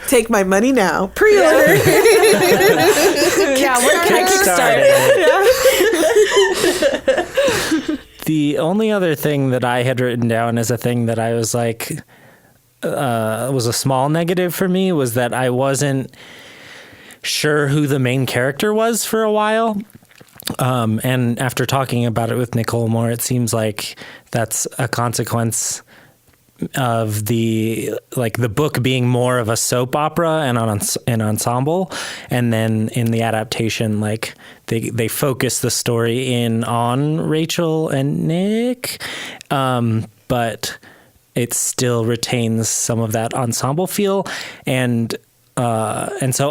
A: Take my money now. Pre-order.
C: Yeah, we're on
D: Kickstarter.
C: Kickstarter.
D: The only other thing that I had written down as a thing that I was like, was a small negative for me, was that I wasn't sure who the main character was for a while. And after talking about it with Nicole more, it seems like that's a consequence of the book being more of a soap opera and an ensemble. And then in the adaptation, like they focus the story in on Rachel and Nick. But it still retains some of that ensemble feel. And so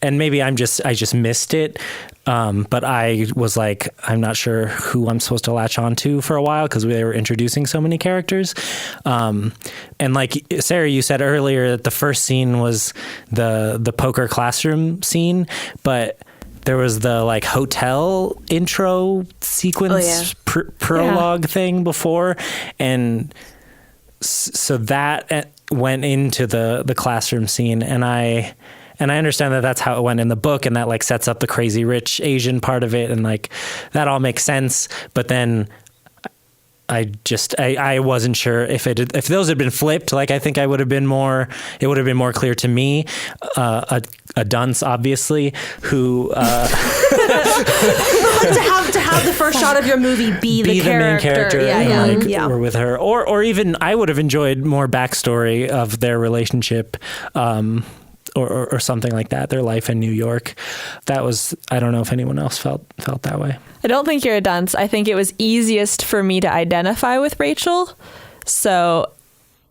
D: maybe I just missed it. But I was like, I'm not sure who I'm supposed to latch on to for a while, because they were introducing so many characters. And like Sarah, you said earlier that the first scene was the poker classroom scene, but there was the like hotel intro sequence prologue thing before. And so that went into the classroom scene, and I understand that that's how it went in the book, and that like sets up the Crazy Rich Asian part of it, and like that all makes sense. But then I wasn't sure if those had been flipped. Like I think it would have been more clear to me. A dunce, obviously, who to
B: have the first shot of your movie be the
D: main character,
B: or
D: with her, or even I would have enjoyed more backstory of their relationship. Or something like that, their life in New York. That was, I don't know if anyone else felt that way.
C: I don't think you're a dunce. I think it was easiest for me to identify with Rachel. So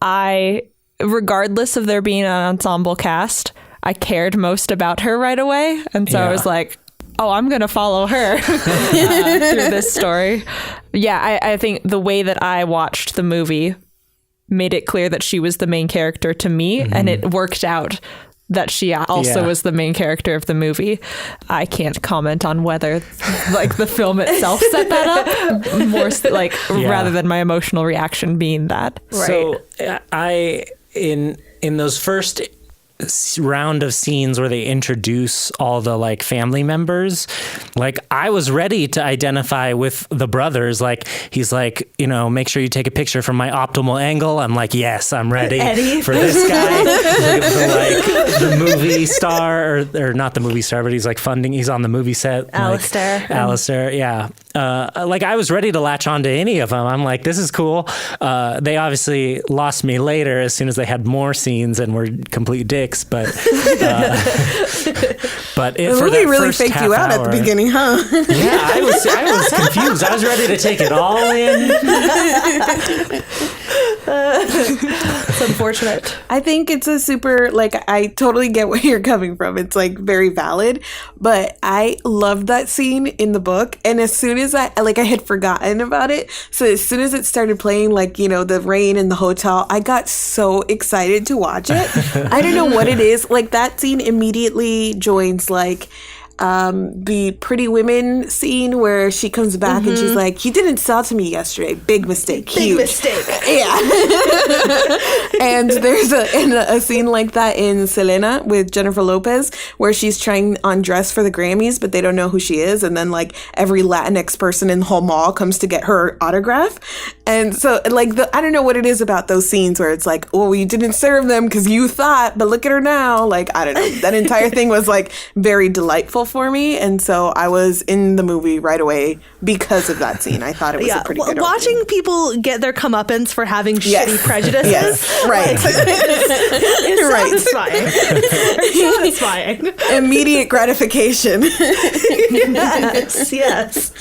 C: regardless of there being an ensemble cast, I cared most about her right away. And so I was like, oh, I'm going to follow her through this story. Yeah, I think the way that I watched the movie made it clear that she was the main character to me, and it worked out that she also was the main character of the movie. I can't comment on whether like the film itself set that up more rather than my emotional reaction being that.
B: Right.
D: So in those first round of scenes where they introduce all the like family members, like I was ready to identify with the brothers. Like he's like, make sure you take a picture from my optimal angle. I'm like, yes, I'm ready for this guy. the movie star, or not the movie star, but he's like he's on the movie set. Alistair, yeah. Like I was ready to latch on to any of them. I'm like, this is cool. They obviously lost me later as soon as they had more scenes and were complete dicks. But
A: the movie really faked you out at the beginning, huh?
D: Yeah, I was confused. I was ready to take it all in.
B: It's unfortunate.
A: I think it's a super, I totally get where you're coming from. It's very valid, but I loved that scene in the book. And as soon as I had forgotten about it. So as soon as it started playing, the rain in the hotel, I got so excited to watch it. I don't know what it is. That scene immediately joins the Pretty Women scene where she comes back and she's like, "You didn't sell to me yesterday. Big mistake. Huge
B: mistake."
A: Yeah. And there's a scene like that in Selena with Jennifer Lopez where she's trying on dress for the Grammys, but they don't know who she is. And then like every Latinx person in the whole mall comes to get her autograph. And so like I don't know what it is about those scenes where it's like, oh, you didn't serve them because you thought, but look at her now. Like, I don't know. That entire thing was like very delightful for me. And so I was in the movie right away because of that scene. I thought it was a pretty good
B: watching
A: opening.
B: people get their comeuppance for having shitty prejudices.
A: Yes, right.
B: It's satisfying. It's satisfying.
A: Immediate gratification.
B: Yes.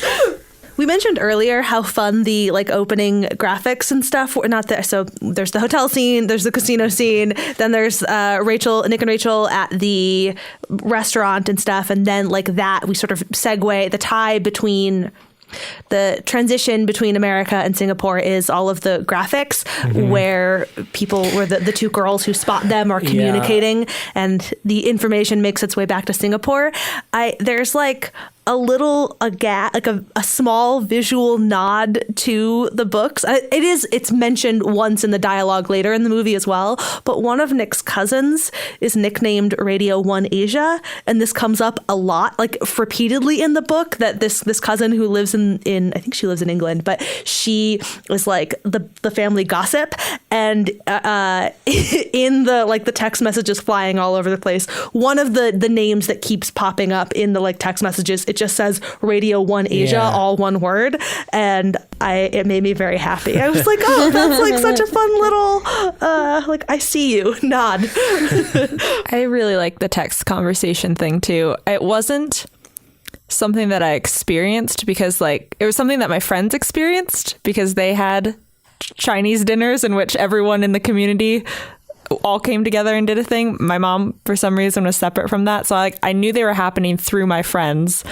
B: We mentioned earlier how fun the like opening graphics and stuff were. Not there. So there's the hotel scene, there's the casino scene, then there's Nick and Rachel at the restaurant and stuff, and then like that we sort of segue the tie between. The transition between America and Singapore is all of the graphics where the two girls who spot them are communicating and the information makes its way back to Singapore. There's like a small visual nod to the books. It's mentioned once in the dialogue later in the movie as well, but one of Nick's cousins is nicknamed Radio 1 Asia, and this comes up a lot, like repeatedly in the book, that this cousin who lives in I think she lives in England, but she is like the family gossip, and in the text messages flying all over the place, one of the names that keeps popping up in the like text messages, it just says Radio 1 Asia, all one word, and it made me very happy. I was like, oh, that's like such a fun little like I see you nod.
C: I really like the text conversation thing too. It wasn't something that I experienced because like it was something that my friends experienced because they had Chinese dinners in which everyone in the community all came together and did a thing. My mom, for some reason, was separate from that. So I knew they were happening through my friends.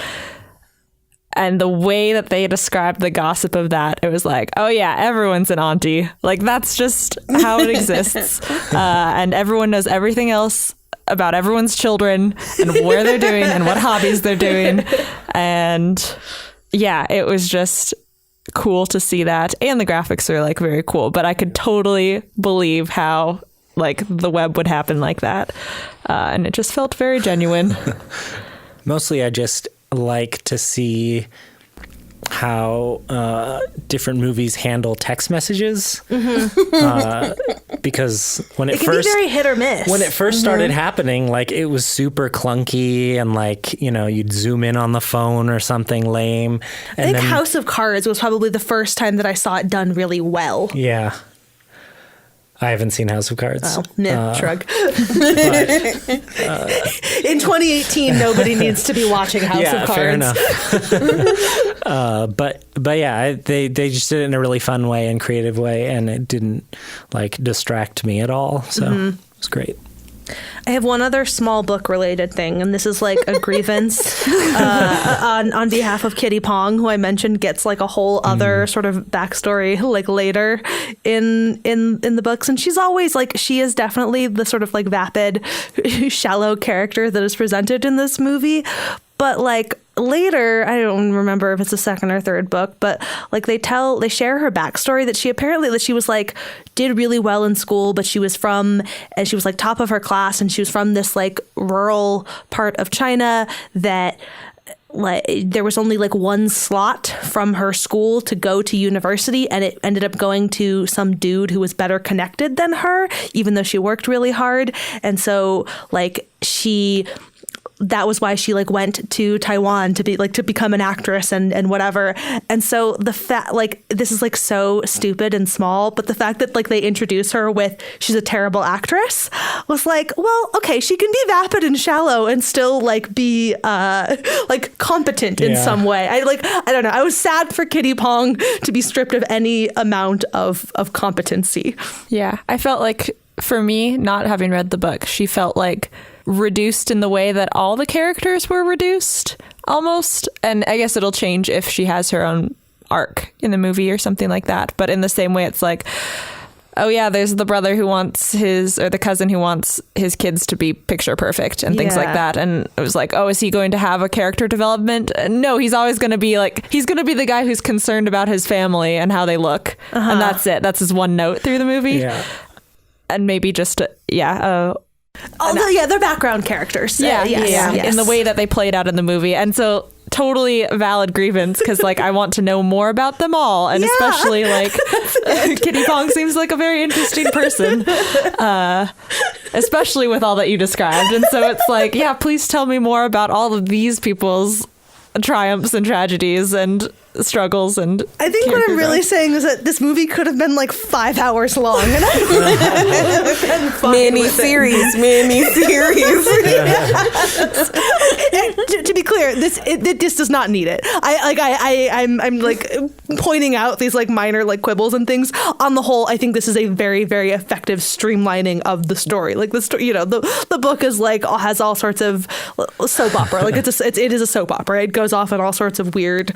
C: And the way that they described the gossip of that, it was like, oh yeah, everyone's an auntie. Like that's just how it exists. And everyone knows everything else about everyone's children and where they're doing and what hobbies they're doing. And yeah, it was just cool to see that. And the graphics are like very cool, but I could totally believe how like the web would happen like that. And it just felt very genuine.
D: Mostly I just like to see how different movies handle text messages, because when it
B: can
D: first
B: be very hit or miss.
D: When it first started happening, like it was super clunky and like you'd zoom in on the phone or something lame.
B: I think House of Cards was probably the first time that I saw it done really well.
D: Yeah. I haven't seen House of Cards.
B: Oh, shrug. In 2018, nobody needs to be watching House of Cards.
D: Fair enough. But yeah, they just did it in a really fun way and creative way, and it didn't like distract me at all. So it was great.
B: I have one other small book related thing, and this is like a grievance on behalf of Kitty Pong, who I mentioned gets like a whole other sort of backstory like later in the books. And she's always like, she is definitely the sort of like vapid, shallow character that is presented in this movie. But like later, I don't remember if it's the second or third book, but like they share her backstory that she was like, did really well in school, but she was like top of her class, and she was from this like rural part of China that like there was only like one slot from her school to go to university, and it ended up going to some dude who was better connected than her, even though she worked really hard. And so like that was why she like went to Taiwan to become an actress and whatever. And so the fact like this is like so stupid and small, but the fact that like they introduce her with she's a terrible actress was like, well, okay, she can be vapid and shallow and still like be like competent in some way. I don't know. I was sad for Kitty Pong to be stripped of any amount of competency.
C: Yeah, I felt like for me, not having read the book, she felt like reduced in the way that all the characters were reduced almost. And I guess it'll change if she has her own arc in the movie or something like that. But in the same way, it's like oh yeah, there's the brother who wants the cousin who wants his kids to be picture perfect and things like that. And it was like, oh, is he going to have a character development? No, he's always going to be like, he's going to be the guy who's concerned about his family and how they look. And that's it. That's his one note through the movie.
D: Yeah.
C: And maybe just,
B: they're background characters.
C: Yes. In the way that they played out in the movie. And so totally valid grievance, because like I want to know more about them all, and especially like Kitty Pong seems like a very interesting person, especially with all that you described. And so it's like, yeah, please tell me more about all of these people's triumphs and tragedies and struggles. And
B: I think what I'm really saying is that this movie could have been like 5 hours long, and I would have been fine with it.
A: Mini series.
B: And to be clear, this does not need it. I'm like pointing out these like minor like quibbles and things. On the whole, I think this is a very, very effective streamlining of the story. Like the story, the book is like has all sorts of soap opera. Like it is a soap opera. It goes off in all sorts of weird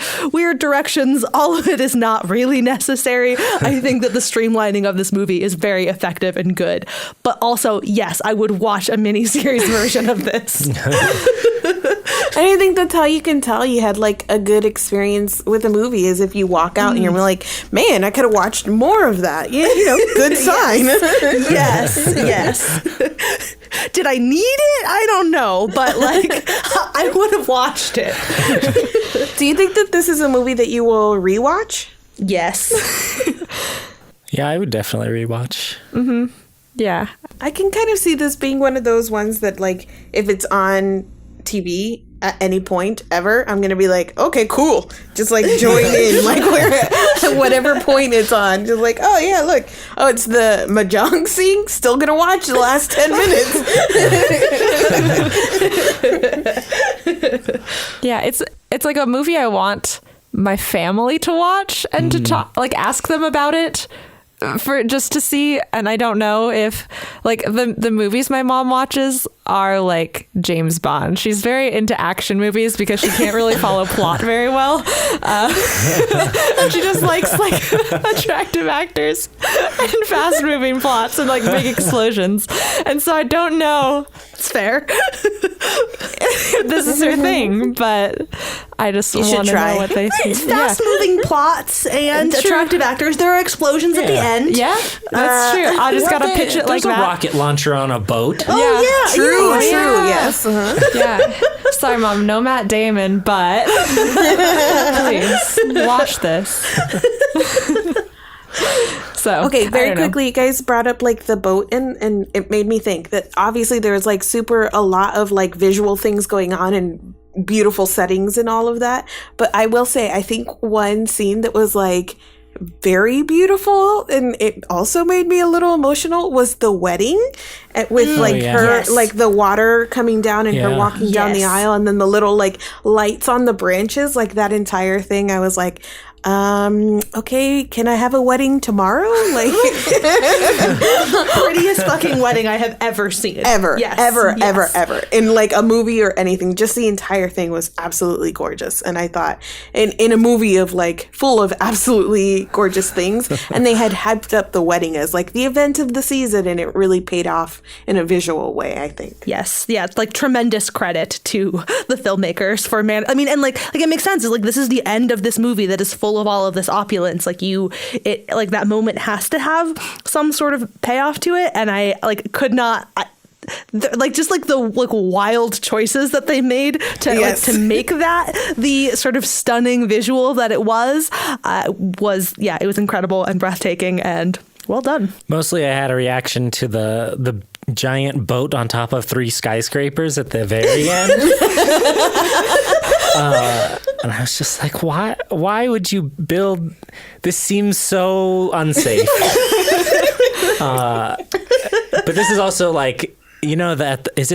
B: directions. All of it is not really necessary. I think that the streamlining of this movie is very effective and good. But also, yes, I would watch a miniseries version of this.
A: I think that's how you can tell you had like a good experience with a movie, is if you walk out and you're like, man, I could have watched more of that. Yeah, good sign.
B: Yes. Did I need it? I don't know, but like I would have watched it.
A: Do you think that this is a movie that you will rewatch?
B: Yes.
D: Yeah, I would definitely rewatch.
C: Mm-hmm. Yeah.
A: I can kind of see this being one of those ones that, like, if it's on TV at any point ever, I'm gonna be like, okay, cool, just like join in, like whatever point it's on, just like, oh yeah, look, oh, it's the mahjong scene, still gonna watch the last 10 minutes.
C: Yeah, it's like a movie I want my family to watch and to talk, like ask them about it, for just to see. And I don't know if like the movies my mom watches are like James Bond. She's very into action movies because she can't really follow plot very well, and she just likes like attractive actors and fast moving plots and like big explosions. And so I don't know,
B: it's fair,
C: this is her thing, but I just want to know what they think.
B: Fast moving plots and attractive actors. There are explosions at the end.
C: Yeah, that's true. I just gotta pitch it like
D: that. There's a rocket launcher on a boat.
B: Oh yeah,
A: true. Yes.
C: Yeah. Sorry, Mom. No Matt Damon, but please watch this. So
A: okay, very quickly, you guys brought up like the boat, and it made me think that obviously there's like a lot of like visual things going on and beautiful settings and all of that. But I will say, I think one scene that was like very beautiful and it also made me a little emotional was the wedding with her like the water coming down and her walking down the aisle, and then the little like lights on the branches, like that entire thing. I was like, okay, can I have a wedding tomorrow? Like
B: prettiest fucking wedding I have ever seen.
A: Ever in like a movie or anything. Just the entire thing was absolutely gorgeous. And I thought in a movie of like full of absolutely gorgeous things, and they had hyped up the wedding as like the event of the season, and it really paid off in a visual way, I think.
B: Yes. Yeah, it's like tremendous credit to the filmmakers for and like it makes sense. It's like this is the end of this movie that is full of all of this opulence. Like like that moment has to have some sort of payoff to it, and I like could not just the wild choices that they made to make that the sort of stunning visual that it was it was incredible and breathtaking and well done.
D: Mostly I had a reaction to the giant boat on top of 3 skyscrapers at the very end. And I was just like, why would you build this? Seems so unsafe. But this is also like, that is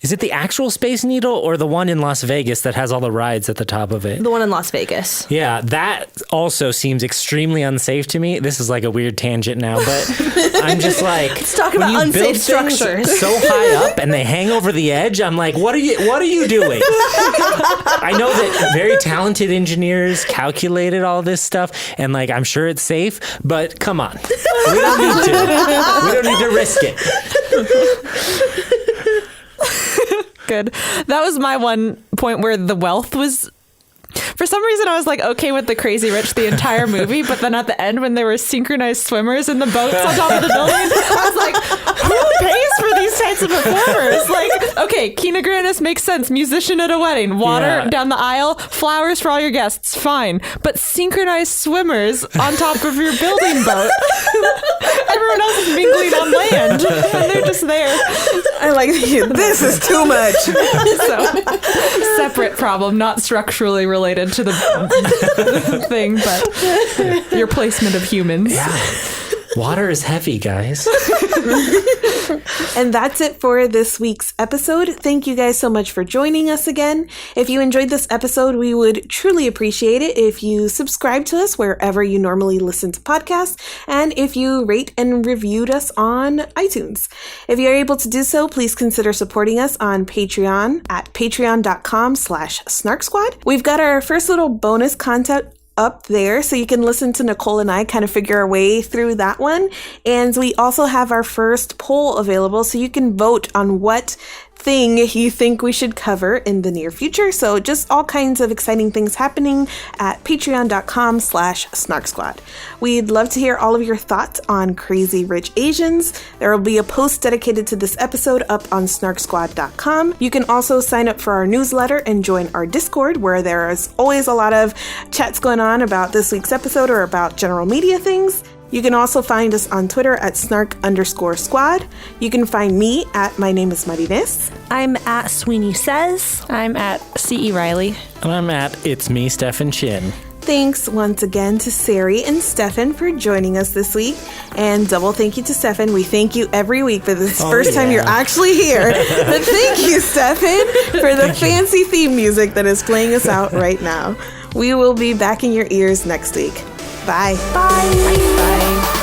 D: Is it the actual Space Needle or the one in Las Vegas that has all the rides at the top of it?
B: The one in Las Vegas.
D: Yeah, that also seems extremely unsafe to me. This is like a weird tangent now, but I'm just like,
B: let's talk
D: when
B: about
D: you
B: unsafe
D: build things
B: structures
D: so high up and they hang over the edge, I'm like, what are you doing? I know that very talented engineers calculated all this stuff, and like I'm sure it's safe, but come on, we don't need to. We don't need to risk it.
C: Good. That was my one point where the wealth was. For some reason, I was like okay with the crazy rich the entire movie, but then at the end, when there were synchronized swimmers in the boats on top of the building, I was like, who pays for these types of performers? Like, okay, Kina Grannis makes sense. Musician at a wedding, water down the aisle, flowers for all your guests, fine. But synchronized swimmers on top of your building boat. Everyone else is mingling on land, and they're just there.
A: I like this is too much.
C: So, separate problem, not structurally related to the thing, but your placement of humans.
D: Yeah. Water is heavy, guys.
A: And that's it for this week's episode. Thank you guys so much for joining us again. If you enjoyed this episode, we would truly appreciate it if you subscribe to us wherever you normally listen to podcasts, and if you rate and reviewed us on iTunes. If you're able to do so, please consider supporting us on Patreon at patreon.com/SnarkSquad. We've got our first little bonus content up there, so you can listen to Nicole and I kind of figure our way through that one. And we also have our first poll available, so you can vote on what thing you think we should cover in the near future. So just all kinds of exciting things happening at patreon.com/SnarkSquad. We'd love to hear all of your thoughts on Crazy Rich Asians. There will be a post dedicated to this episode up on SnarkSquad.com. You can also sign up for our newsletter and join our Discord, where there is always a lot of chats going on about this week's episode or about general media things. You can also find us on Twitter at @snark_squad. You can find me at My Name is Muddy Ness.
B: I'm at Sweeney Says.
C: I'm at C.E. Riley.
D: And I'm at It's Me, Stefan Chin.
A: Thanks once again to Sari and Stefan for joining us this week. And double thank you to Stefan. We thank you every week for this first time you're actually here. But thank you, Stefan, for the fancy theme music that is playing us out right now. We will be back in your ears next week. Bye.
B: Bye.
C: Bye.